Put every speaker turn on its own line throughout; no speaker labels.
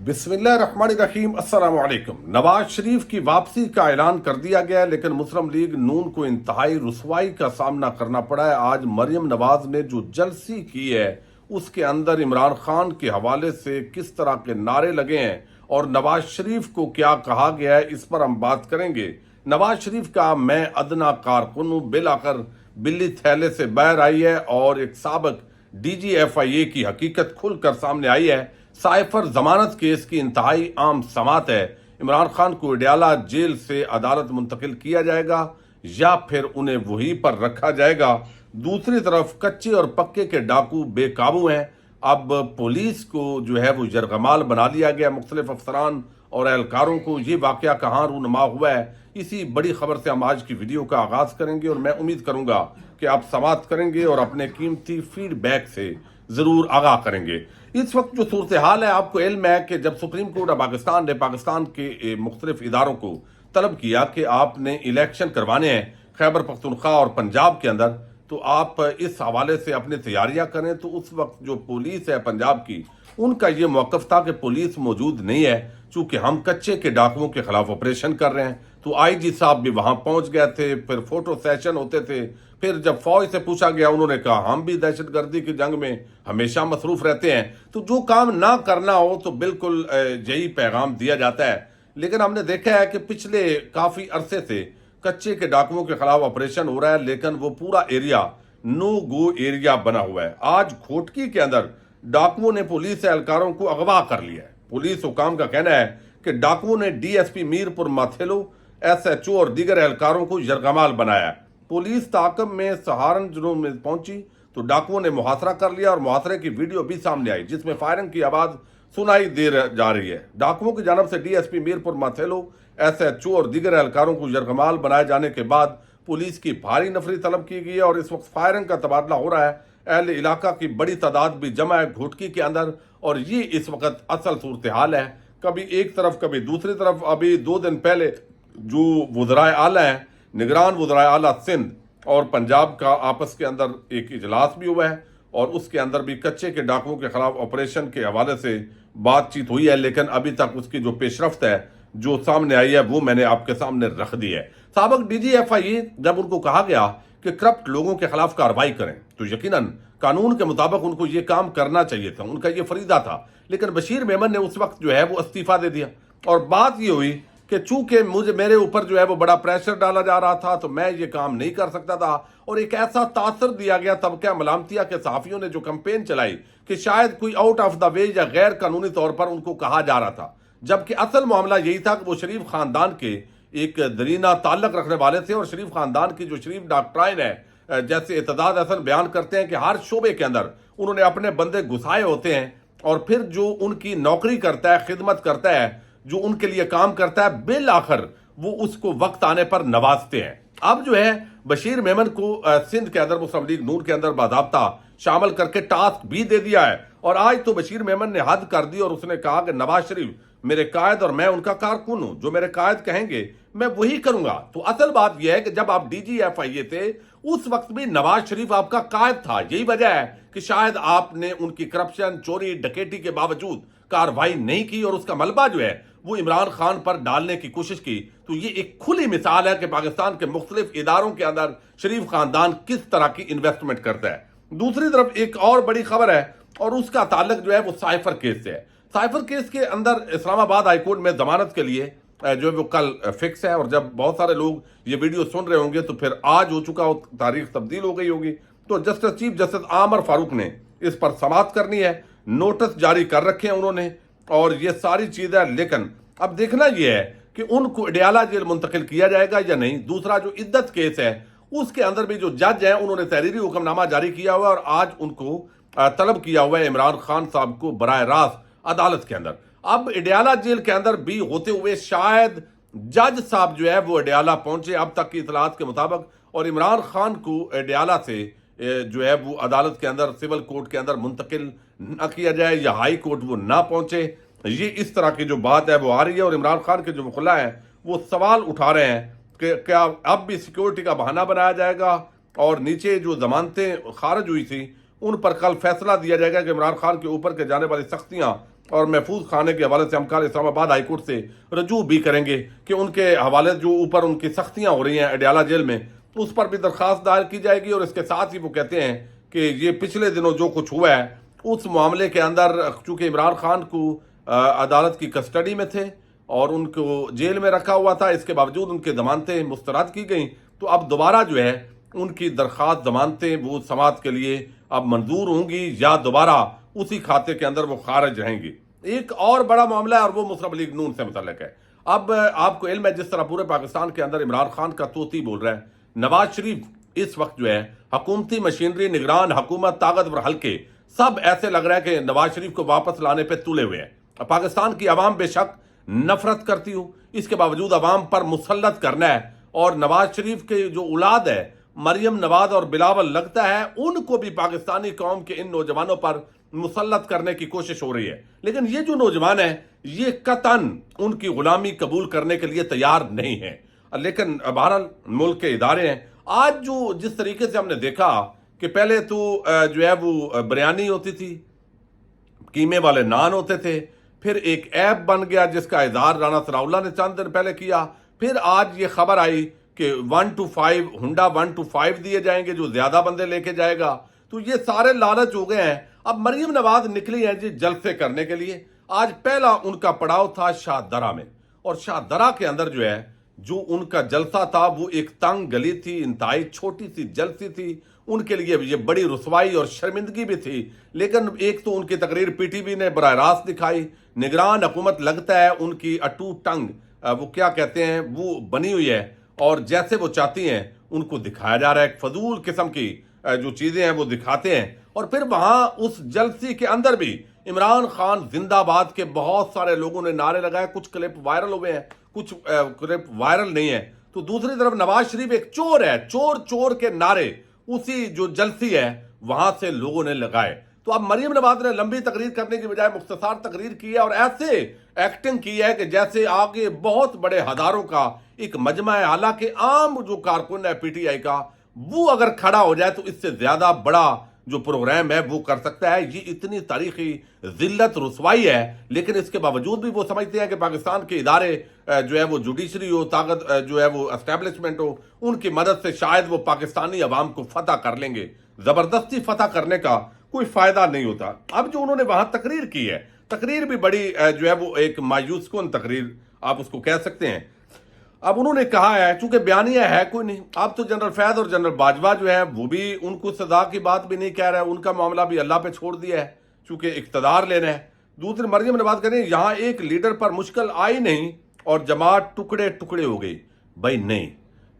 बिस्मिल्लाहिर्रहमानिर्रहीम। अस्सलाम वालेकुम। नवाज शरीफ की वापसी का ऐलान कर दिया गया है, लेकिन मुस्लिम लीग नून को इंतहाई रुसवाई का सामना करना पड़ा है। आज मरियम नवाज ने जो जलसी की है उसके अंदर इमरान खान के हवाले से किस तरह के नारे लगे हैं और नवाज शरीफ को क्या कहा गया है, इस पर हम बात करेंगे। नवाज शरीफ का मैं अदना कारकुन हूं बिल आकर बिल्ली थैले से बाहर आई है और एक साबिक DGFIA की हकीकत खुलकर सामने आई है। साइफर जमानत केस की इंतहाई आम समात है। इमरान खान को अडयाला जेल से अदालत मुंतकिल किया जाएगा या फिर उन्हें वहीं पर रखा जाएगा। दूसरी तरफ कच्चे और पक्के के डाकू बेकाबू हैं। अब पुलिस को जो है वो यरगमाल बना लिया गया। मुख्तलिफ अफसरान और एहलकारों को ये वाकया कहाँ रूनुमा हुआ है, इसी बड़ी खबर से हम आज की वीडियो का आगाज करेंगे और मैं उम्मीद करूंगा कि आप समाअत करेंगे और अपने कीमती फीडबैक से जरूर आगाह करेंगे। इस वक्त जो सूरत हाल है, आपको इल्म है कि जब सुप्रीम कोर्ट ऑफ पाकिस्तान ने पाकिस्तान के मुख्तलिफ इदारों को तलब किया कि आपने इलेक्शन करवाने हैं खैबर पख्तूनख्वा और पंजाब के अंदर, तो आप इस हवाले से अपनी तैयारियां करें। तो उस वक्त जो पुलिस है पंजाब की, उनका ये मौकफ था कि पुलिस मौजूद नहीं है, चूंकि हम कच्चे के डाकुओं के खिलाफ ऑपरेशन कर रहे हैं। तो IG साहब भी वहां पहुंच गए थे, फिर फोटो सेशन होते थे। फिर जब फौज से पूछा गया, उन्होंने कहा हम भी दहशतगर्दी की जंग में हमेशा मसरूफ रहते हैं। तो जो काम ना करना हो तो बिल्कुल यही पैगाम दिया जाता है। लेकिन हमने देखा है कि पिछले काफी अरसे से कच्चे के डाकुओं के खिलाफ ऑपरेशन हो रहा है, लेकिन वो पूरा एरिया नो गो एरिया बना हुआ है। आज खोटकी के अंदर डाकुओं ने पुलिस एहलकारों को अगवा कर लिया है। पुलिस हुकाम का कहना है कि डाकुओं ने DSP मीरपुर माथेलो, SHO और दीगर एहलकारों को यरगमाल बनाया। पुलिस ताकब में सहारनपुर में पहुंची तो डाकुओं ने मुहासरा कर लिया और मुहासरे की वीडियो भी सामने आई, जिसमें फायरिंग की आवाज सुनाई दे जा रही है। डाकुओं की जानब से DSP मीरपुर माथेलो, SHO और दीगर एहलकारों को यरगमाल बनाए जाने के बाद पुलिस की भारी नफरी तलब की गई है और इस वक्त फायरिंग का तबादला हो रहा है। अहल इलाका की बड़ी तादाद भी जमा है घोटकी के अंदर और ये इस वक्त असल सूरत हाल है, कभी एक तरफ कभी दूसरी तरफ। अभी 2 दिन पहले जो वज़राए आला हैं, निगरान वज़राए आला सिंध और पंजाब का आपस के अंदर एक इजलास भी हुआ है और उसके अंदर भी कच्चे के डाकुओं के खिलाफ ऑपरेशन के हवाले से बातचीत हुई है, लेकिन अभी तक उसकी जो पेशरफ्त है जो सामने आई है वो मैंने आपके सामने रख दी है। साबिक DGFIA जब उनको कहा गया कि करप्ट लोगों के खिलाफ कार्रवाई करें, तो यकीनन कानून के मुताबिक उनको ये काम करना चाहिए था, उनका ये फरीदा था। लेकिन बशीर मेमन ने उस वक्त जो है वो इस्तीफा दे दिया और बात ये हुई कि चूंकि मेरे ऊपर जो है वो बड़ा प्रेशर डाला जा रहा था तो मैं ये काम नहीं कर सकता था। और एक ऐसा तासर दिया गया तबका मलामतिया के सहाफियों ने जो कैंपेन चलाई कि शायद कोई आउट ऑफ द वे या गैर कानूनी तौर पर उनको कहा जा रहा था, जबकि असल मामला यही था कि वो शरीफ खानदान के एक दरीना ताल्लुक रखने वाले थे। और शरीफ खानदान की जो शरीफ डॉक्ट्राइन है, जैसे इत्तेदाद हसन बयान करते हैं कि हर शोबे के अंदर उन्होंने अपने बंदे घुसाए होते हैं और फिर जो उनकी नौकरी करता है, खिदमत करता है, जो उनके लिए काम करता है, बिल आखिर वो उसको वक्त आने पर नवाजते हैं। अब जो है बशीर मेमन को सिंध के अंदर मुस्लिम लीग नून के अंदर बाज़ाब्ता शामिल करके टास्क भी दे दिया है। और आज तो बशीर मेमन ने हद कर दी और उसने कहा कि नवाज शरीफ मेरे कायद और मैं उनका कारकुन हूं, जो मेरे कायद कहेंगे मैं वही करूंगा। तो असल बात यह है कि जब आप DGFIA थे उस वक्त भी नवाज शरीफ आपका कायद था। यही वजह है कि शायद आपने उनकी करप्शन, चोरी, डकैती के बावजूद कार्रवाई नहीं की और उसका मलबा जो है वो इमरान खान पर डालने की कोशिश की। तो ये एक खुली मिसाल है कि पाकिस्तान के मुख्तलिफ इदारों के अंदर शरीफ खानदान किस तरह की इन्वेस्टमेंट करता है। दूसरी तरफ एक और बड़ी खबर है और उसका ताल्लुक जो है वो साइफर केस से है। साइफर केस के अंदर इस्लामाबाद हाईकोर्ट में जमानत के लिए जो है वो कल फिक्स है और जब बहुत सारे लोग ये वीडियो सुन रहे होंगे तो फिर आज हो चुका हो, तारीख तब्दील हो गई होगी। तो जस्टिस चीफ जस्टिस आमर फारूक ने इस पर समाअत करनी है, नोटिस जारी कर रखे हैं उन्होंने और ये सारी चीजें। लेकिन अब देखना यह है कि उनको अडयाला जेल मुंतकिल किया जाएगा या नहीं। दूसरा जो इद्दत केस है उसके अंदर भी जो जज है उन्होंने तहरीरी हुक्मनामा जारी किया हुआ है और आज उनको तलब किया हुआ है इमरान खान साहब को बराह रास्त अदालत के अंदर। अब अडयाला जेल के अंदर भी होते हुए शायद जज साहब जो है वो अडयाला पहुंचे अब तक की इतलात के मुताबिक, और इमरान खान को अडयाला से जो है वो अदालत के अंदर सिविल कोर्ट के अंदर मुंतकिल न किया जाए या हाई कोर्ट वो ना पहुंचे। ये इस तरह की जो बात है वो आ रही है और इमरान खान के जो मुखला है वो सवाल उठा रहे हैं कि क्या अब भी सिक्योरिटी का बहाना बनाया जाएगा और नीचे जो जमानतें खारिज हुई थी उन पर कल फैसला दिया जाएगा कि इमरान खान के ऊपर के जाने वाली सख्तियां और महफूज खाने के हवाले से हम कल इस्लामाबाद हाई कोर्ट से रजू भी करेंगे कि उनके हवाले जो ऊपर उनकी सख्तियां हो रही हैं अडयाला जेल में, उस पर भी दरख्वास्त दायर की जाएगी। और इसके साथ ही वो कहते हैं कि ये पिछले दिनों जो कुछ हुआ है उस मामले के अंदर, चूंकि इमरान खान को अदालत की कस्टडी में थे और उनको जेल में रखा हुआ था, इसके बावजूद उनकी जमानतें मुस्तरद की गई, तो अब दोबारा जो है उनकी दरख्वास्त जमानतें वो समाअत के लिए अब मंजूर होंगी या दोबारा उसी खाते के अंदर वो खारिज रहेंगी। एक और बड़ा मामला है और वो मुस्लिम लीग नून से मुतल्लिक है। अब आपको इल्म है जिस तरह पूरे पाकिस्तान के अंदर इमरान खान का तोती बोल रहा है, नवाज शरीफ इस वक्त जो है हुकूमती मशीनरी, निगरान हुकूमत, ताकतवर हल्के सब ऐसे लग रहा है कि नवाज शरीफ को वापस लाने पे तुले हुए हैं। पाकिस्तान की आवाम बेशक नफरत करती हो, इसके बावजूद आवाम पर मुसल्लत करना है। और नवाज शरीफ के जो औलाद है मरियम नवाज और बिलावल, लगता है उनको भी पाकिस्तानी कौम के इन नौजवानों पर मुसल्लत करने की कोशिश हो रही है। लेकिन ये जो नौजवान है ये कतन उनकी गुलामी कबूल करने के लिए तैयार नहीं है। लेकिन बहरहाल मुल्क के इदारे हैं। आज जो जिस तरीके से हमने देखा कि पहले तो जो है वो बिरयानी होती थी, कीमे वाले नान होते थे, फिर एक ऐप बन गया जिसका इजहार राणा सनाउल्लाह ने चंद दिन पहले किया, फिर आज ये खबर आई कि 1 to 5 हुंडा 1 to 5 दिए जाएंगे जो ज्यादा बंदे लेके जाएगा। तो ये सारे लालच हो गए हैं। अब मरियम नवाज निकली है जी जलसे करने के लिए। आज पहला उनका पड़ाव था शाहदरा में, और शाहदरा के अंदर जो है जो उनका जलसा था वो एक तंग गली थी, इंतहाई छोटी सी जलसी थी। उनके लिए ये बड़ी रुसवाई और शर्मिंदगी भी थी। लेकिन एक तो उनकी तकरीर पीटीवी ने बराह रास्त दिखाई, निगरान हुकूमत लगता है उनकी अटूट टंग वो क्या कहते हैं वो बनी हुई है, और जैसे वो चाहती हैं उनको दिखाया जा रहा है। एक फजूल किस्म की जो चीजें हैं वो दिखाते हैं। और फिर वहां उस जलसी के अंदर भी इमरान खान जिंदाबाद के बहुत सारे लोगों ने नारे लगाए। कुछ क्लिप वायरल हुए हैं, कुछ क्लिप वायरल नहीं है। तो दूसरी तरफ नवाज शरीफ एक चोर है, चोर चोर के नारे उसी जो जलसी है वहां से लोगों ने लगाए। तो अब मरियम नवाज ने लंबी तकरीर करने की बजाय मुख्तसार तकरीर की है और ऐसे एक्टिंग की है कि जैसे आगे बहुत बड़े हजारों का एक मजमा है। हालांकि आम जो कारकुन है पीटीआई का, वो अगर खड़ा हो जाए तो इससे ज्यादा बड़ा जो प्रोग्राम है वो कर सकता है। ये इतनी तारीखी जिल्लत रुसवाई है, लेकिन इसके बावजूद भी वो समझते हैं कि पाकिस्तान के इदारे जो है वो जुडिशरी हो, ताकत जो है वो एस्टेब्लिशमेंट हो, उनकी मदद से शायद वो पाकिस्तानी अवाम को फतह कर लेंगे। जबरदस्ती फतह करने का कोई फायदा नहीं होता। अब जो उन्होंने वहां तकरीर की है, तकरीर भी बड़ी जो है वो एक मायूस कुन तकरीर आप उसको कह सकते हैं। अब उन्होंने कहा है, चूंकि बयानिया है कोई नहीं, अब तो जनरल फैज और जनरल बाजवा जो है वो भी उनको सजा की बात भी नहीं कह रहा है, उनका मामला भी अल्लाह पे छोड़ दिया है चूंकि इख्तदार लेना है। दूसरी मरियम नवाज कह रही है यहां एक लीडर पर मुश्किल आई नहीं और जमात टुकड़े टुकड़े हो गई। भाई नहीं,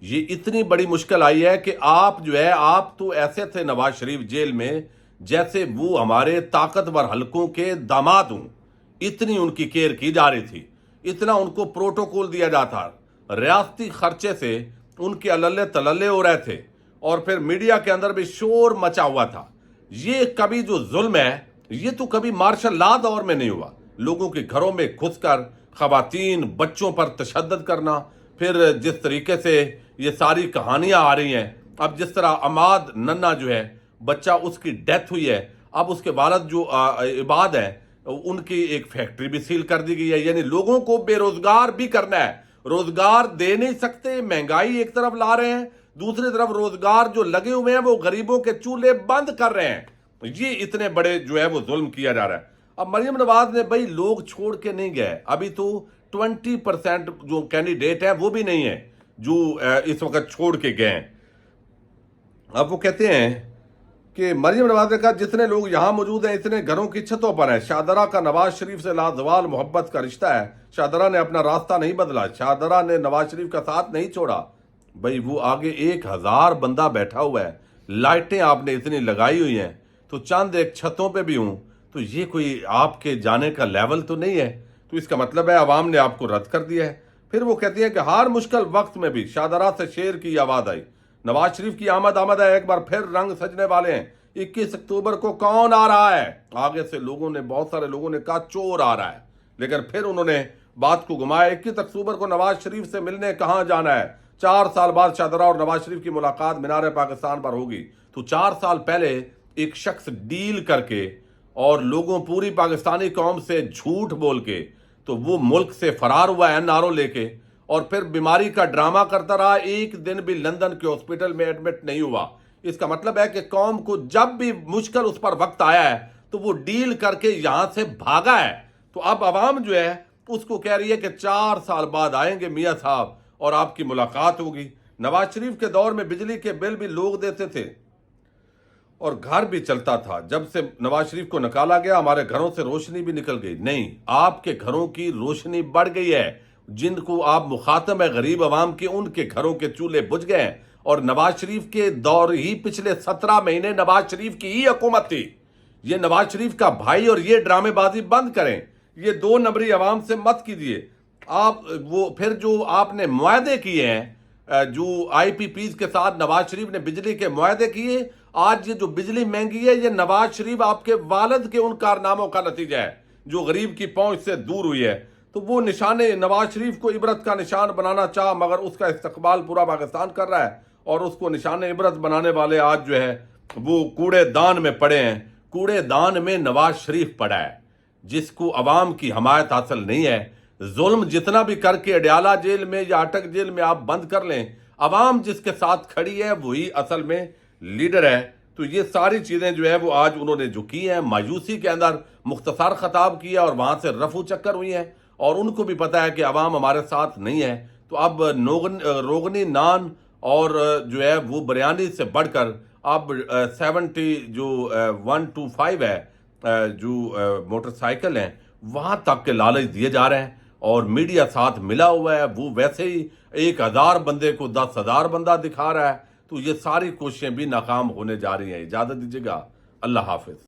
ये इतनी बड़ी मुश्किल आई है कि आप जो है आप तो ऐसे थे नवाज शरीफ जेल में जैसे वो हमारे ताकतवर हलकों के दामाद हों। इतनी उनकी केयर की जा रही थी, इतना उनको प्रोटोकॉल दिया जाता, रियासती खर्चे से उनके अल्ले तलल्ले हो रहे थे, और फिर मीडिया के अंदर भी शोर मचा हुआ था। ये कभी जो जुल्म है ये तो कभी मार्शल लॉ दौर में नहीं हुआ। लोगों के घरों में घुसकर खवातीन बच्चों पर तशद्दुद करना, फिर जिस तरीके से ये सारी कहानियां आ रही हैं, अब जिस तरह अमाद नन्ना जो है बच्चा उसकी डेथ हुई है, अब उसके वालिद जो इबाद है उनकी एक फैक्ट्री भी सील कर दी गई है। यानी लोगों को बेरोजगार भी करना है, रोजगार दे नहीं सकते, महंगाई एक तरफ ला रहे हैं, दूसरी तरफ रोजगार जो लगे हुए हैं वो गरीबों के चूल्हे बंद कर रहे हैं। ये इतने बड़े जो है वो जुल्म किया जा रहा है। अब मरियम नवाज ने भाई लोग छोड़ के नहीं गए, अभी तो 20% जो कैंडिडेट है वो भी नहीं है जो इस वक्त छोड़ के गए हैं। अब वो कहते हैं कि मरियम नवाज ने कहा जितने लोग यहां मौजूद हैं इतने घरों की छतों पर हैं। शाहदरा का नवाज शरीफ से लाजवाल मोहब्बत का रिश्ता है। शाहदरा ने अपना रास्ता नहीं बदला, शाहदरा ने नवाज शरीफ का साथ नहीं छोड़ा। भाई वो आगे 1000 बंदा बैठा हुआ है, लाइटें आपने इतनी लगाई हुई हैं, तो चंद एक छतों पे भी हूं, तो ये कोई आपके जाने का लेवल तो नहीं है। तो इसका मतलब है अवाम ने आपको रद्द कर दिया है। फिर वो कहती है कि हर मुश्किल वक्त में भी शाहदरा से शेर की आवाज आई। नवाज शरीफ की आमद है, एक बार फिर रंग सजने वाले हैं। 21 अक्टूबर को कौन आ रहा है? आगे से लोगों ने, बहुत सारे लोगों ने कहा चोर आ रहा है, लेकिन फिर उन्होंने बात को घुमाया। 21 अक्टूबर को नवाज शरीफ से मिलने कहां जाना है? 4 साल बाद शाहदरा और नवाज शरीफ की मुलाकात मीनार पाकिस्तान पर होगी। तो 4 साल पहले एक शख्स डील करके اور لوگوں پوری پاکستانی قوم سے جھوٹ بول کے تو وہ ملک سے فرار ہوا ہے NRO لے کے، اور پھر بیماری کا ڈرامہ کرتا رہا، ایک دن بھی لندن کے ہاسپٹل میں ایڈمٹ نہیں ہوا۔ اس کا مطلب ہے کہ قوم کو جب بھی مشکل اس پر وقت آیا ہے تو وہ ڈیل کر کے یہاں سے بھاگا ہے۔ تو اب عوام جو ہے اس کو کہہ رہی ہے کہ 4 سال بعد آئیں گے میاں صاحب اور آپ کی ملاقات ہوگی۔ نواز شریف کے دور میں بجلی کے بل بھی لوگ دیتے تھے اور گھر بھی چلتا تھا۔ جب سے نواز شریف کو نکالا گیا ہمارے گھروں سے روشنی بھی نکل گئی۔ نہیں، آپ کے گھروں کی روشنی بڑھ گئی ہے۔ جن کو آپ مخاطب ہے غریب عوام کے، ان کے گھروں کے چولہے بجھ گئے ہیں۔ اور نواز شریف کے دور ہی پچھلے 17 مہینے نواز شریف کی ہی حکومت تھی۔ یہ نواز شریف کا بھائی، اور یہ ڈرامے بازی بند کریں، یہ 2 نمبری عوام سے مت کیجیے۔ آپ وہ پھر جو آپ نے معاہدے کیے ہیں، جو IPPs کے ساتھ نواز شریف نے بجلی کے معاہدے کیے، آج یہ جو بجلی مہنگی ہے یہ نواز شریف آپ کے والد کے ان کارناموں کا نتیجہ ہے جو غریب کی پہنچ سے دور ہوئی ہے۔ تو وہ نشان نواز شریف کو عبرت کا نشان بنانا چاہا، مگر اس کا استقبال پورا پاکستان کر رہا ہے، اور اس کو نشان عبرت بنانے والے آج جو ہے وہ کوڑے دان میں پڑے ہیں۔ کوڑے دان میں نواز شریف پڑا ہے، جس کو عوام کی حمایت حاصل نہیں ہے۔ ظلم جتنا بھی کر کے اڈیالہ جیل میں یا اٹک جیل میں آپ بند کر لیں، عوام جس کے ساتھ کھڑی ہے وہی اصل میں لیڈر ہے۔ تو یہ ساری چیزیں جو ہے وہ آج انہوں نے جو کی ہیں، مایوسی کے اندر مختصر خطاب کیا اور وہاں سے رفو چکر ہوئی ہیں، اور ان کو بھی پتا ہے کہ عوام ہمارے ساتھ نہیں ہے۔ تو اب روغنی نان اور جو ہے وہ بریانی سے بڑھ کر اب 70 جو 125 ہے جو موٹر سائیکل ہیں، وہاں تک کے لالچ دیے جا رہے ہیں، اور میڈیا ساتھ ملا ہوا ہے۔ وہ ویسے ہی 1000 بندے کو 10,000 بندہ دکھا رہا ہے۔ تو یہ ساری کوششیں بھی ناکام ہونے جا رہی ہیں۔ اجازت دیجیے گا، اللہ حافظ۔